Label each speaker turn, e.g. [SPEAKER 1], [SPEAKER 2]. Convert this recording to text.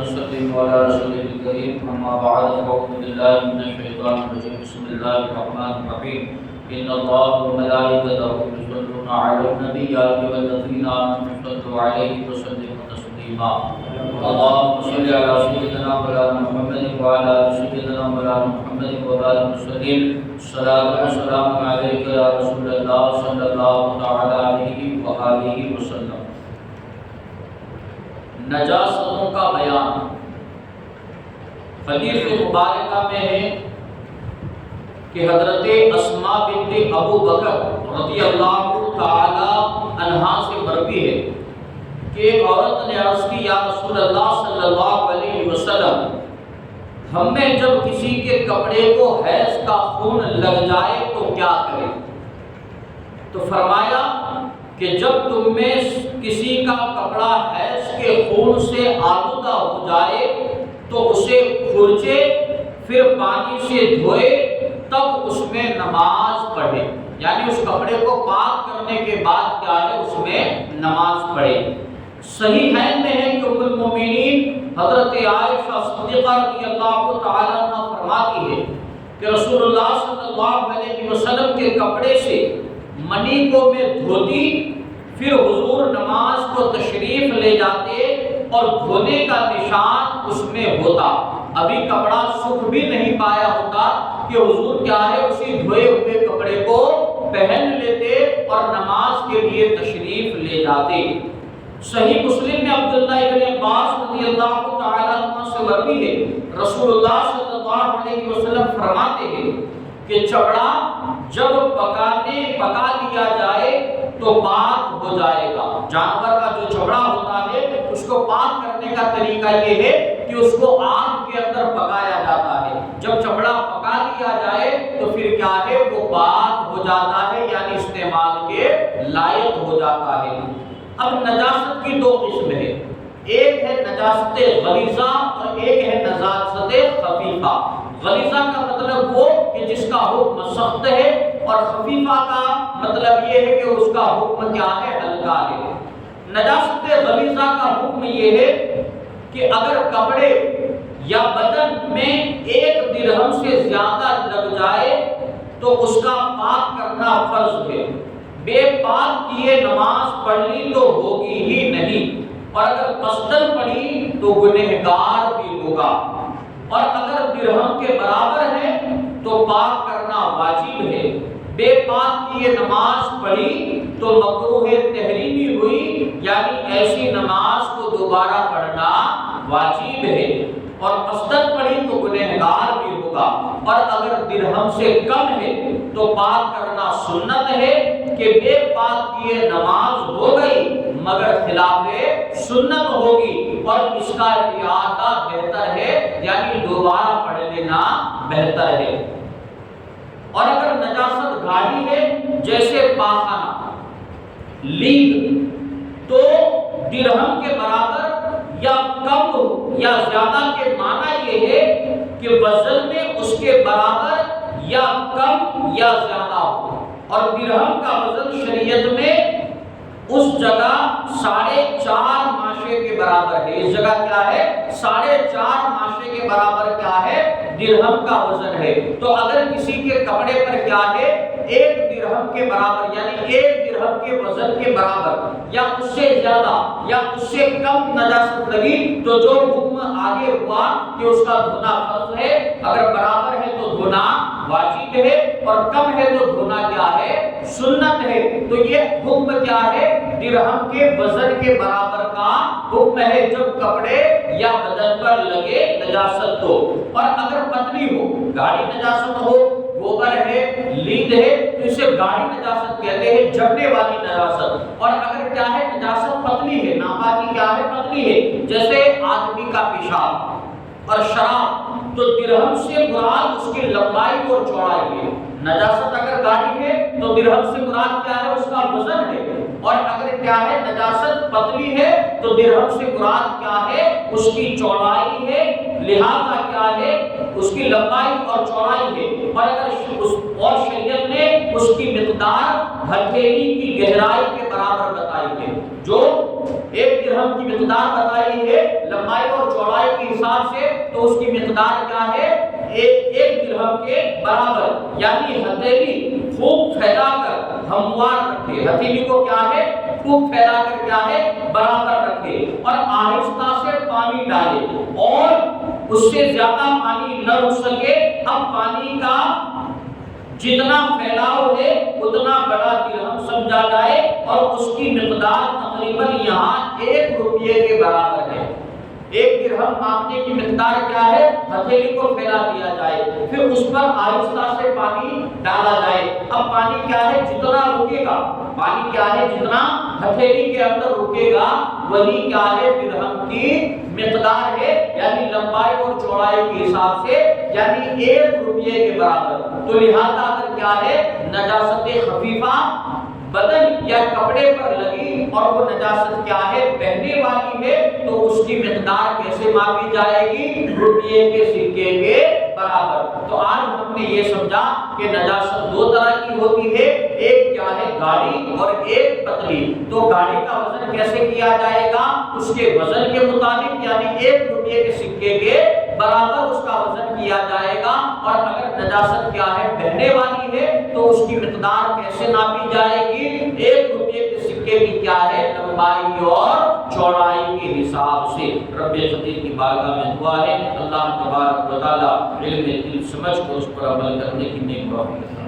[SPEAKER 1] وسلم على رسول الكريم اما بعد فاعوذ بالله من الشيطان الرجيم بسم الله الرحمن الرحيم ان الله وملائكته يصلون على النبي يا ايها الذين امنوا صلوا عليه وسلموا تسليما اللهم صل على سيدنا مولانا محمد وعلى ال سيدنا مولانا محمد وبارك وسلم الصلاه والسلام عليك يا رسول الله صلى الله تعالى عليه واله وسلم۔ نجاستوں کا بیان حدیث مبارکہ میں ہے کہ حضرت اسماء بنت ابو بکر رضی اللہ تعالی عنہا سے مروی ہے کہ ایک عورت نے عرض کی یا رسول اللہ صلی اللہ علیہ وسلم، ہم میں جب کسی کے کپڑے کو حیض کا خون لگ جائے تو کیا کریں؟ تو فرمایا کہ جب تم میں کسی کا کپڑا حیض کے خون سے آلودہ ہو جائے تو اسے کھرچے، پھر پانی سے دھوئے، تب اس میں نماز پڑھے، یعنی اس کپڑے کو پاک کرنے کے بعد کیا ہے اس میں نماز پڑھے۔ صحیحین میں ہے کہ ام المومنین حضرت عائشہ صدیقہ رضی اللہ تعالیٰ عنہ فرماتی ہے کہ رسول اللہ صلی اللہ علیہ وسلم کے کپڑے سے منی کو میں دھوتی، پھر حضور نماز کو تشریف لے جاتے اور دھونے کا نشان اس میں ہوتا، ابھی کپڑا سکھ بھی نہیں پایا ہوتا کہ حضور کیا ہے اسی دھوئے ہوئے کپڑے کو پہن لیتے اور نماز کے لیے تشریف لے جاتے۔ صحیح مسلم میں عبداللہ ابن عباس رضی اللہ تعالیٰ عنہ سے مروی ہے رسول اللہ صلی اللہ علیہ وسلم فرماتے ہیں کہ چمڑا جب پکا لیا جائے تو پاک ہو جائے گا۔ جانور کا جو چمڑا ہوتا ہے اس کو پاک کرنے کا طریقہ یہ ہے کہ اس کو آگ کے اندر پکایا جاتا ہے، جب چمڑا پکا لیا جائے تو پھر کیا ہے وہ پاک ہو جاتا ہے، یعنی استعمال کے لائق ہو جاتا ہے۔ اب نجاست کی دو قسم ہے، ایک ہے نجاست غلیظہ اور ایک ہے نجاست خفیفہ۔ غلیظہ کا مطلب وہ کہ جس کا حکم سخت ہے، اور خفیفہ کا مطلب یہ ہے کہ اس کا حکم کیا ہے ہلکا ہے۔ نجاست غلیظہ کا حکم یہ ہے کہ اگر کپڑے یا بدن میں 1 درہم سے زیادہ لگ جائے تو اس کا پاک کرنا فرض ہے، بے پاک کیے نماز پڑھ لی تو ہوگی ہی نہیں، اور اگر قصدن پڑھی تو گنہگار بھی ہوگا، اور اگر درہم کے برابر ہے تو پاک کرنا واجب ہے، بے پاک کیے نماز پڑھی تو مکروہ تحریمی ہوئی، یعنی ایسی نماز کو دوبارہ پڑھنا واجب ہے، اور قصدن پڑھی تو گنہگار بھی ہوگا، اور اگر درہم سے کم ہے تو پاک کرنا سنت ہے کہ بے پاک کیے نماز ہو گئی مگر خلاف سنت ہوگی، اور اس کا اعادہ بہتر ہے، یعنی دوبارہ پڑھ لینا بہتر ہے۔ اور اگر نجاست گاڑی ہے جیسے پاخانہ، لیگ، تو درہم کے برابر یا کم یا زیادہ کے معنی یہ ہے کہ وزن میں اس کے برابر یا کم یا زیادہ ہو، اور درہم کا وزن شریعت میں اس جگہ 4.5 ماشے کے برابر ہے۔ اس جگہ کیا ہے 4.5 ماشے کے برابر کیا ہے درہم کا وزن ہے۔ تو اگر کسی کے کپڑے پر کیا ہے 1 درہم کے برابر، یعنی 1 درہم کے وزن کے برابر یا اس سے زیادہ یا اس سے کم نجاست لگی تو جو حکم آگے ہوا کہ اس کا دھونا فرض ہے، اگر برابر ہے تو دھونا واجب ہے، اور کم ہے تو دھونا کیا ہے سنت ہے۔ تو یہ حکم کیا ہے درہم کے وزن کے برابر کا حکم ہے جب کپڑے یا بدن پر لگے نجاست تو۔ اور اگر پتلی ہو، گاڑی نجاست ہو، گوبر ہے، لیند ہے، تو اسے گاڑی نجاست کہتے ہیں، جمنے والی نجاست۔ اور اگر کیا ہے نجاست پتلی ہے، ناپاکی کیا ہے پتلی ہے، جیسے آدمی کا پیشاب اور شراب، تو درہم سے مراد اس کی لمبائی اور چوڑائی ہے۔ نجاست اگر گاڑی ہے تو درہم سے مراد کیا ہے اس کا وزن ہے، اور اگر کیا ہے نجاست پتلی ہے تو درہم سے مراد کیا ہے اس کی چوڑائی ہے، لہذا کیا ہے اس کی لمبائی اور چوڑائی ہے، اور اگر اور شریعت نے اس کی مقدار ہتھیلی کی گہرائی کے برابر بتائی ہے، جو 1 درہم کی مقدار بتائی ہے لمبائی اور چوڑائی حساب سے تو اس کی مقدار کیا ہے؟ ایک درہم کے برابر، یعنی ہتھیلی خوب پھیلا کر ہموار رکھے، ہتھیلی کو کیا ہے؟ خوب پھیلا کر کیا ہے؟ برابر رکھے، اور آہستہ سے پانی ڈالے، اور اس سے زیادہ پانی نہ رک سکے۔ اب پانی کا جتنا پھیلاؤ ہے اتنا بڑا درہم سمجھا جائے، اور اس کی مقدار تقریباً یہاں 1 روپیے کے برابر ہے۔ 1 درہم ناپنے کی مقدار کیا ہے؟ ہتھیلی کو پھیلا دیا جائے، پھر اس پر آہستہ سے پانی ڈالا جائے۔ اب پانی کیا ہے؟ جتنا رکے گا، پانی کیا ہے؟ جتنا ہتھیلی کے اندر رکے گا وہی کیا ہے؟ درہم کی مقدار ہے، یعنی لمبائی اور چوڑائی کے حساب سے، یعنی 1 روپیے کے برابر۔ تو لہذا اگر کیا ہے؟ نجاست خفیفہ بدن یا کپڑے پر لگی اور وہ نجاست کیا ہے؟ بہنے والی ہے، تو اس کی مقدار کیسے ماپی جائے گی؟ روپیے کے سکے کے برابر۔ تو آج ہم نے یہ سمجھا کہ نجاست 2 طرح کی ہوتی ہے، ایک کیا ہے؟ گاڑی، اور ایک پتلی۔ تو گاڑی کا وزن کیسے کیا جائے گا؟ اس کے وزن کے مطابق، یعنی 1 روپیے کے سکے کے برابر اس کا وزن کیا جائے گا۔ اور اگر نجاست کیا ہے؟ بہنے والی ہے، تو اس کی مقدار کیسے ناپی جائے گی؟ 1 روپیے کے سکے کی کیا ہے؟ لمبائی اور چوڑائی کے حساب سے۔ رب قدیر کی بارگاہ میں دعا ہے اللہ تبارک و تعالی علم دل سمجھ کو اس پر عمل کرنے کی نیک توفیق